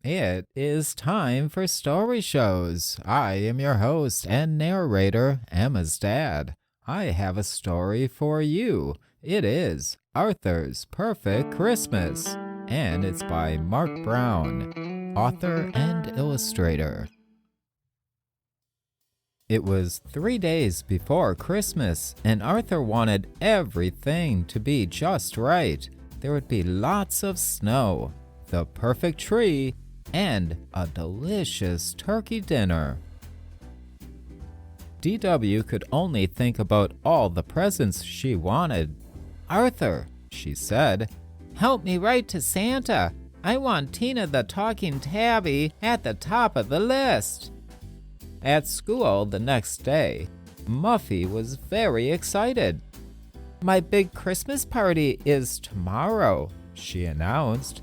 It is time for story shows. I am your host and narrator, Emma's dad. I have a story for you. It is Arthur's Perfect Christmas, and it's by Mark Brown, author and illustrator. It was 3 days before Christmas, and Arthur wanted everything to be just right. There would be lots of snow, the perfect tree, and a delicious turkey dinner. DW could only think about all the presents she wanted. "Arthur," she said, "help me write to Santa. I want Tina the talking tabby at the top of the list." At school the next day, Muffy was very excited. "My big Christmas party is tomorrow," she announced.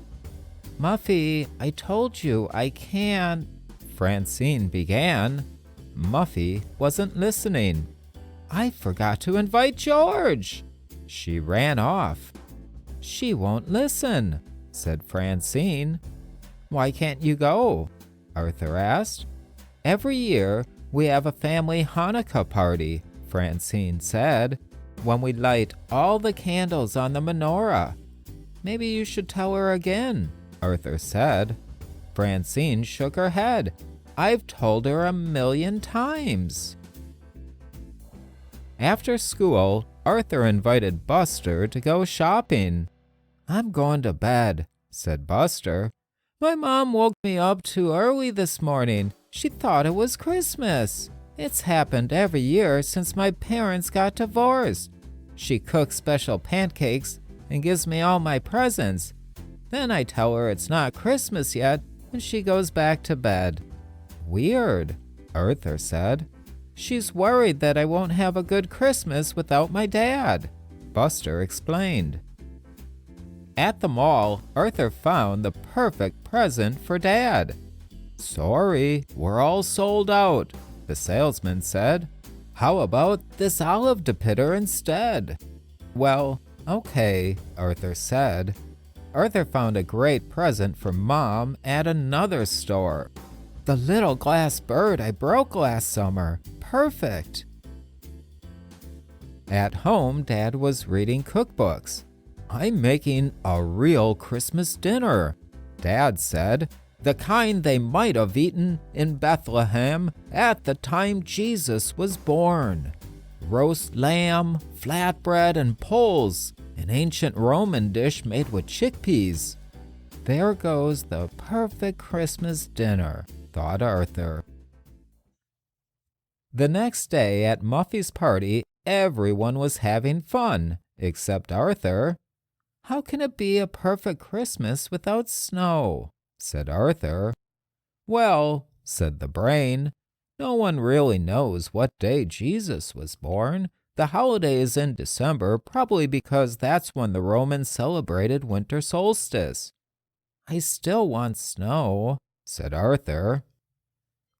"Muffy, I told you I can't," Francine began. Muffy wasn't listening. "I forgot to invite George." She ran off. "She won't listen," said Francine. "Why can't you go?" Arthur asked. "Every year we have a family Hanukkah party," Francine said, "when we light all the candles on the menorah." "Maybe you should tell her again," Arthur said. Francine shook her head. "I've told her 1,000,000 times." After school, Arthur invited Buster to go shopping. "I'm going to bed," said Buster. "My mom woke me up too early this morning. She thought it was Christmas. It's happened every year since my parents got divorced. She cooks special pancakes and gives me all my presents. Then I tell her it's not Christmas yet, and she goes back to bed." "Weird," Arthur said. "She's worried that I won't have a good Christmas without my dad," Buster explained. At the mall, Arthur found the perfect present for Dad. "Sorry, we're all sold out," the salesman said. "How about this olive dipper instead?" "Well, okay," Arthur said. Arthur found a great present for Mom at another store. "The little glass bird I broke last summer. Perfect." At home, Dad was reading cookbooks. "I'm making a real Christmas dinner," Dad said. "The kind they might have eaten in Bethlehem at the time Jesus was born. Roast lamb, flatbread, and poles, an ancient Roman dish made with chickpeas." "There goes the perfect Christmas dinner," thought Arthur. The next day at Muffy's party, everyone was having fun, except Arthur. "How can it be a perfect Christmas without snow?" said Arthur. "Well," said the brain, "no one really knows what day Jesus was born. The holiday is in December, probably because that's when the Romans celebrated winter solstice." "I still want snow," said Arthur.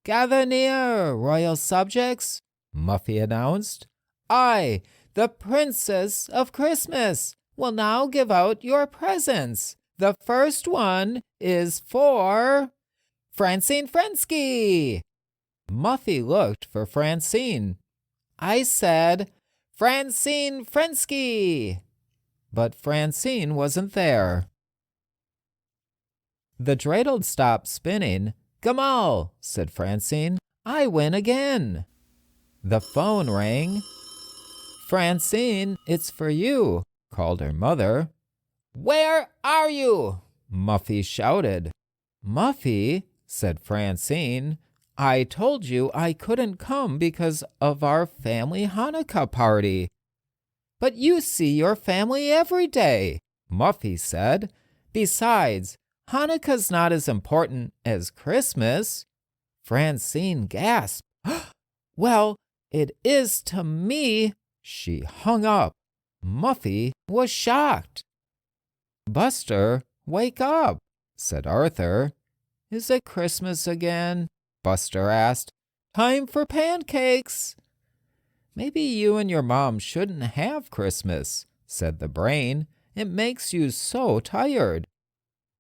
"Gather near, royal subjects," Muffy announced. "I, the Princess of Christmas, will now give out your presents. The first one is for Francine Frensky." Muffy looked for Francine. "I said Francine Frensky," but Francine wasn't there. The dreidel stopped spinning. "Gamal," said Francine, "I win again." The phone rang. "Francine, it's for you," called her mother. "Where are you?" Muffy shouted. "Muffy," said Francine, "I told you I couldn't come because of our family Hanukkah party." "But you see your family every day," Muffy said. "Besides, Hanukkah's not as important as Christmas." Francine gasped. "Well, it is to me." She hung up. Muffy was shocked. "Buster, wake up," said Arthur. "Is it Christmas again?" Buster asked. "Time for pancakes." "Maybe you and your mom shouldn't have Christmas," said the brain. "It makes you so tired."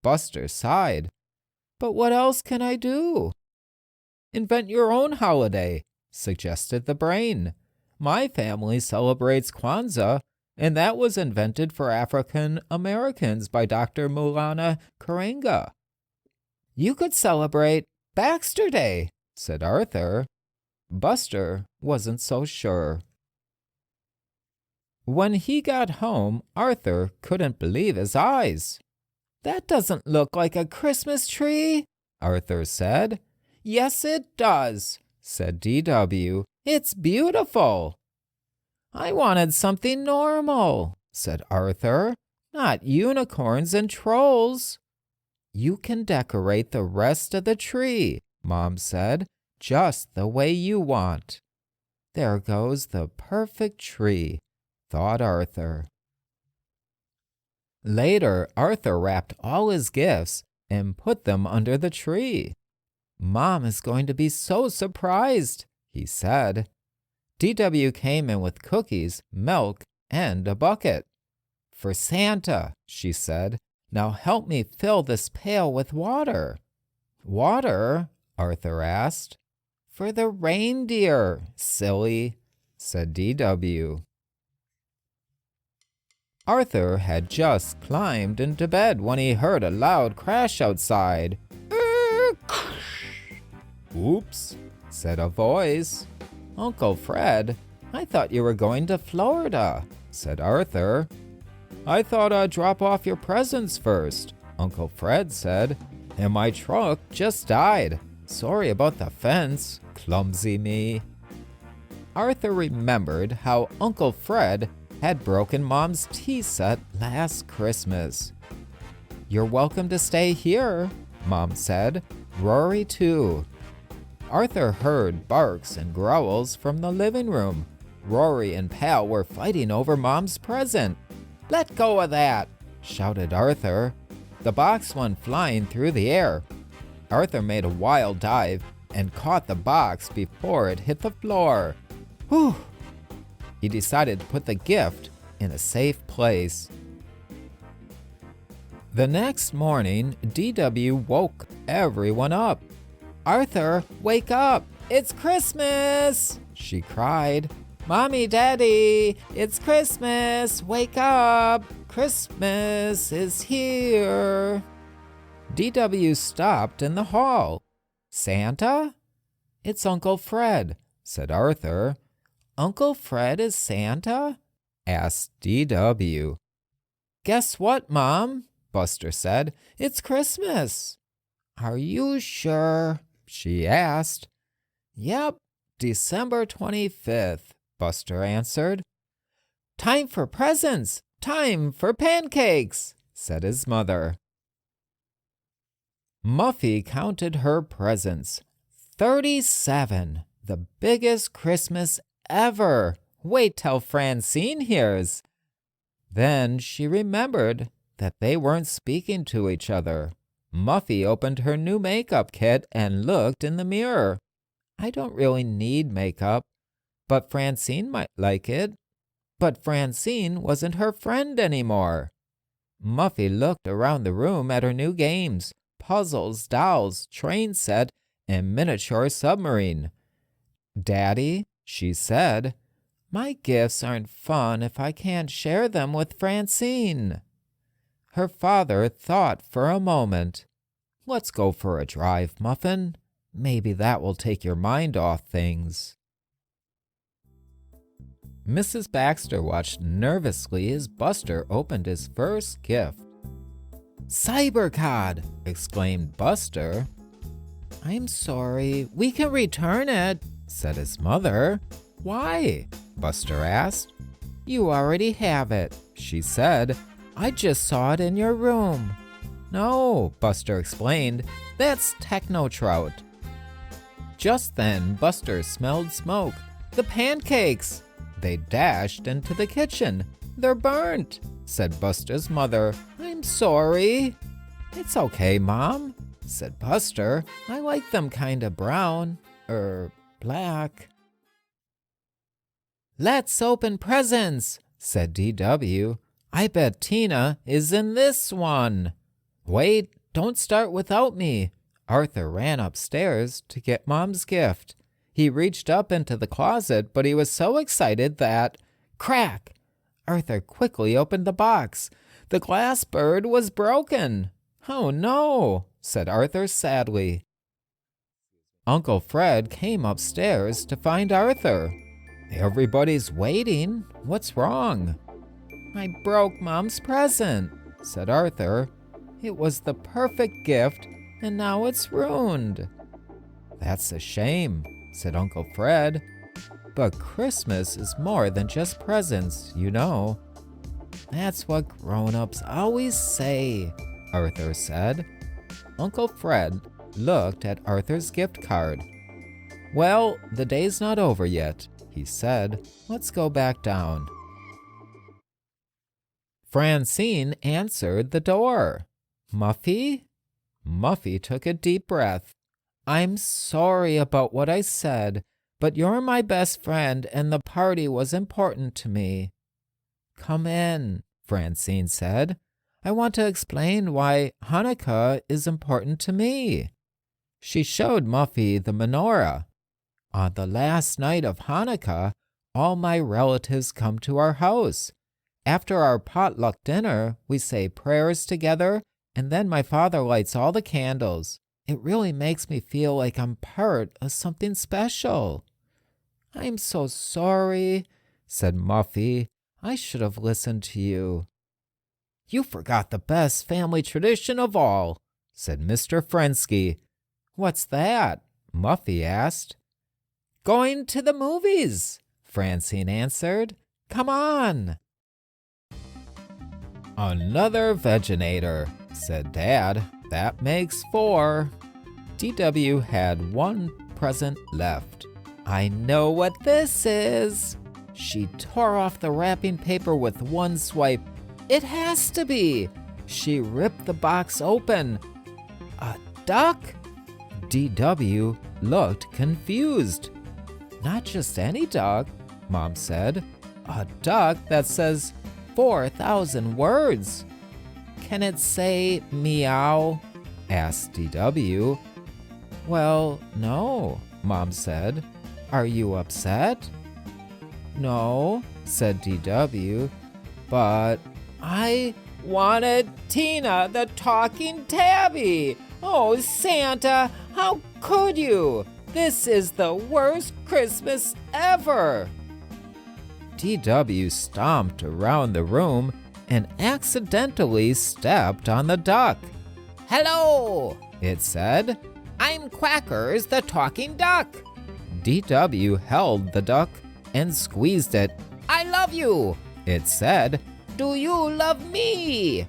Buster sighed. But what else can I do? Invent your own holiday, suggested the brain. My family celebrates Kwanzaa, and that was invented for African Americans by Dr. Maulana Karenga. You could celebrate Baxter Day, said Arthur. Buster wasn't so sure. When he got home, Arthur couldn't believe his eyes. That doesn't look like a Christmas tree, Arthur said. Yes, it does, said D.W. It's beautiful. I wanted something normal, said Arthur, not unicorns and trolls. You can decorate the rest of the tree, Mom said, just the way you want. There goes the perfect tree, thought Arthur. Later, Arthur wrapped all his gifts and put them under the tree. Mom is going to be so surprised, he said. D.W. came in with cookies, milk, and a bucket. For Santa, she said. Now help me fill this pail with water. Water? Arthur asked. For the reindeer, silly, said D.W. Arthur had just climbed into bed when he heard a loud crash outside. Oops, said a voice. Uncle Fred, I thought you were going to Florida, said Arthur. I thought I'd drop off your presents first, Uncle Fred said, and my truck just died. Sorry about the fence, clumsy me. Arthur remembered how Uncle Fred had broken Mom's tea set last Christmas. You're welcome to stay here, Mom said. Rory too. Arthur heard barks and growls from the living room. Rory and Pal were fighting over Mom's present. Let go of that, shouted Arthur. The box went flying through the air. Arthur made a wild dive and caught the box before it hit the floor. Whew! He decided to put the gift in a safe place. The next morning, D.W. woke everyone up. Arthur, wake up! It's Christmas! She cried. Mommy, Daddy, it's Christmas! Wake up! Christmas is here! D.W. stopped in the hall. Santa? It's Uncle Fred, said Arthur. Uncle Fred is Santa? Asked D.W. Guess what, Mom? Buster said. It's Christmas. Are you sure? She asked. Yep, December 25th, Buster answered. Time for presents! Time for pancakes, said his mother. Muffy counted her presents. 37, the biggest Christmas ever. Wait till Francine hears. Then she remembered that they weren't speaking to each other. Muffy opened her new makeup kit and looked in the mirror. I don't really need makeup, but Francine might like it. But Francine wasn't her friend anymore. Muffy looked around the room at her new games, puzzles, dolls, train set, and miniature submarine. Daddy, she said, my gifts aren't fun if I can't share them with Francine. Her father thought for a moment. Let's go for a drive, Muffin. Maybe that will take your mind off things. Mrs. Baxter watched nervously as Buster opened his first gift. Cybercod! Exclaimed Buster. I'm sorry, we can return it, said his mother. Why? Buster asked. You already have it, she said. I just saw it in your room. No, Buster explained. That's Techno Trout. Just then, Buster smelled smoke. The pancakes! They dashed into the kitchen. They're burnt, said Buster's mother. I'm sorry. It's okay, Mom, said Buster. I like them kinda brown, black. Let's open presents, said D.W. I bet Tina is in this one. Wait, don't start without me. Arthur ran upstairs to get Mom's gift. He reached up into the closet, but he was so excited that, crack! Arthur quickly opened the box. The glass bird was broken. "Oh no," said Arthur sadly. Uncle Fred came upstairs to find Arthur. "Everybody's waiting. What's wrong?" "I broke Mom's present," said Arthur. "It was the perfect gift, and now it's ruined." "That's a shame," said Uncle Fred. "But Christmas is more than just presents, you know." "That's what grown-ups always say," Arthur said. Uncle Fred looked at Arthur's gift card. "Well, the day's not over yet," he said. "Let's go back down." Francine answered the door. "Muffy?" Muffy took a deep breath. "I'm sorry about what I said, but you're my best friend and the party was important to me." "Come in," Francine said. "I want to explain why Hanukkah is important to me." She showed Muffy the menorah. "On the last night of Hanukkah, all my relatives come to our house. After our potluck dinner, we say prayers together, and then my father lights all the candles. It really makes me feel like I'm part of something special." "I'm so sorry," said Muffy. "I should have listened to you." "You forgot the best family tradition of all," said Mr. Frensky. "What's that?" Muffy asked. "Going to the movies," Francine answered. "Come on." "Another Veginator," said Dad. "That makes 4. DW had one present left. "I know what this is." She tore off the wrapping paper with one swipe. "It has to be." She ripped the box open. "A duck?" DW looked confused. "Not just any duck," Mom said. "A duck that says 4,000 words." "Can it say meow?" asked DW. "Well, no," Mom said. "Are you upset?" "No," said DW, "but I wanted Tina the talking tabby. Oh, Santa, how could you? This is the worst Christmas ever." DW stomped around the room and accidentally stepped on the duck. "Hello," it said. "I'm Quackers the talking duck." DW held the duck and squeezed it. "I love you," it said. "Do you love me?"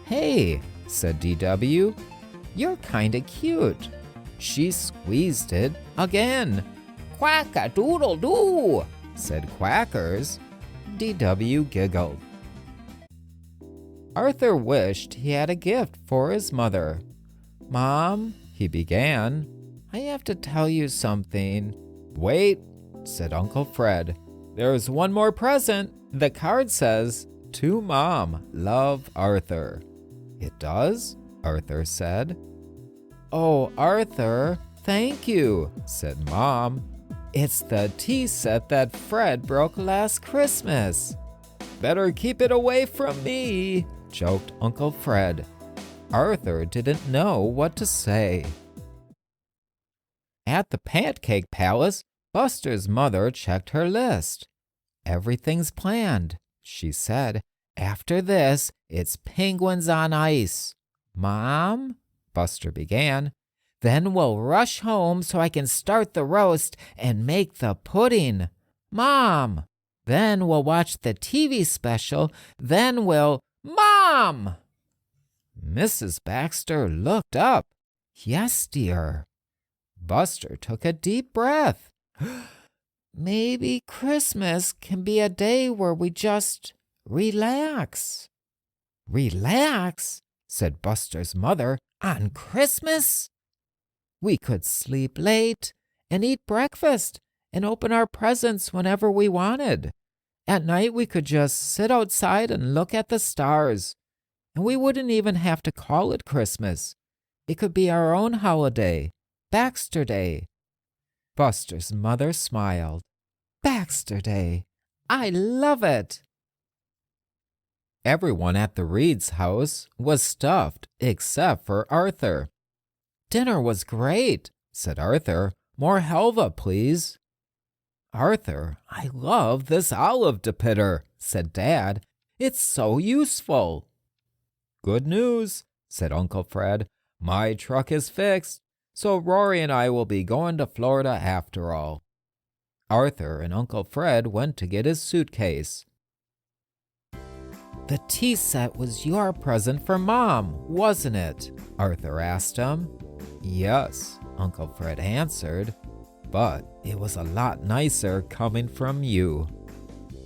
"Hey," said DW, "you're kinda cute." She squeezed it again. "Quack-a-doodle-doo," said Quackers. DW giggled. Arthur wished he had a gift for his mother. "Mom," he began, "I have to tell you something." "Wait," said Uncle Fred. "There's one more present. The card says, 'To Mom, love Arthur.'" "It does?" Arthur said. "Oh, Arthur, thank you," said Mom. "It's the tea set that Fred broke last Christmas." "Better keep it away from me," joked Uncle Fred. Arthur didn't know what to say. At the Pancake Palace, Buster's mother checked her list. "Everything's planned," she said. "After this, it's penguins on ice." "Mom?" Buster began. "Then we'll rush home so I can start the roast and make the pudding." "Mom!" "Then we'll watch the TV special. Then we'll—" "Mom!" Mrs. Baxter looked up. "Yes, dear." Buster took a deep breath. "Maybe Christmas can be a day where we just relax." "Relax?" said Buster's mother. "On Christmas?" "We could sleep late and eat breakfast and open our presents whenever we wanted. At night we could just sit outside and look at the stars. And we wouldn't even have to call it Christmas. It could be our own holiday, Baxter Day. Buster's mother smiled. Baxter Day. I love it. Everyone at the Reed's house was stuffed except for Arthur. Dinner was great, said Arthur. More helva, please. Arthur, I love this olive depitter, said Dad. It's so useful. Good news, said Uncle Fred. My truck is fixed, so Rory and I will be going to Florida after all. Arthur and Uncle Fred went to get his suitcase. The tea set was your present for Mom, wasn't it? Arthur asked him. Yes, Uncle Fred answered, but it was a lot nicer coming from you.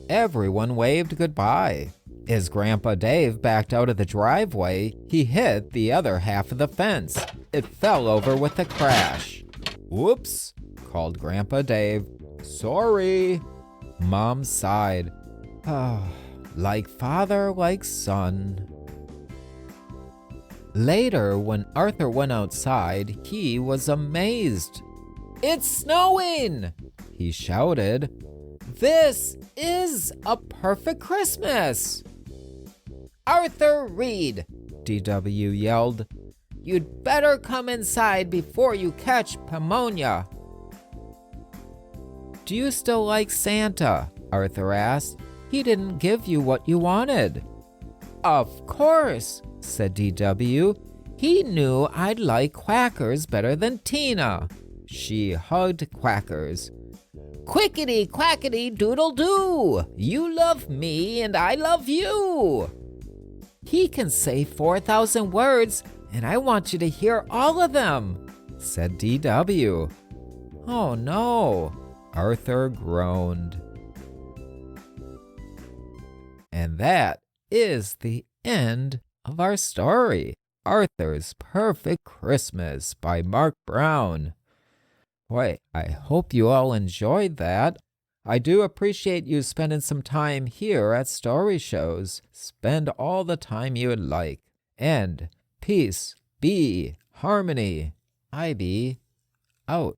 Everyone waved goodbye. As Grandpa Dave backed out of the driveway, he hit the other half of the fence. It fell over with a crash. Whoops, called Grandpa Dave. Sorry. Mom sighed. Like father, like son. Later, when Arthur went outside, he was amazed. It's snowing! He shouted. This is a perfect Christmas! Arthur Reed, DW yelled. You'd better come inside before you catch pneumonia. Do you still like Santa? Arthur asked. He didn't give you what you wanted. Of course, said DW. He knew I'd like Quackers better than Tina. She hugged Quackers. Quickety, quackety, doodle doo. You love me and I love you. He can say 4,000 words and I want you to hear all of them, said DW. Oh no, Arthur groaned. And that is the end of our story, Arthur's Perfect Christmas by Mark Brown. Boy, I hope you all enjoyed that. I do appreciate you spending some time here at Story Shows. Spend all the time you would like. And peace, be, harmony, I be, out.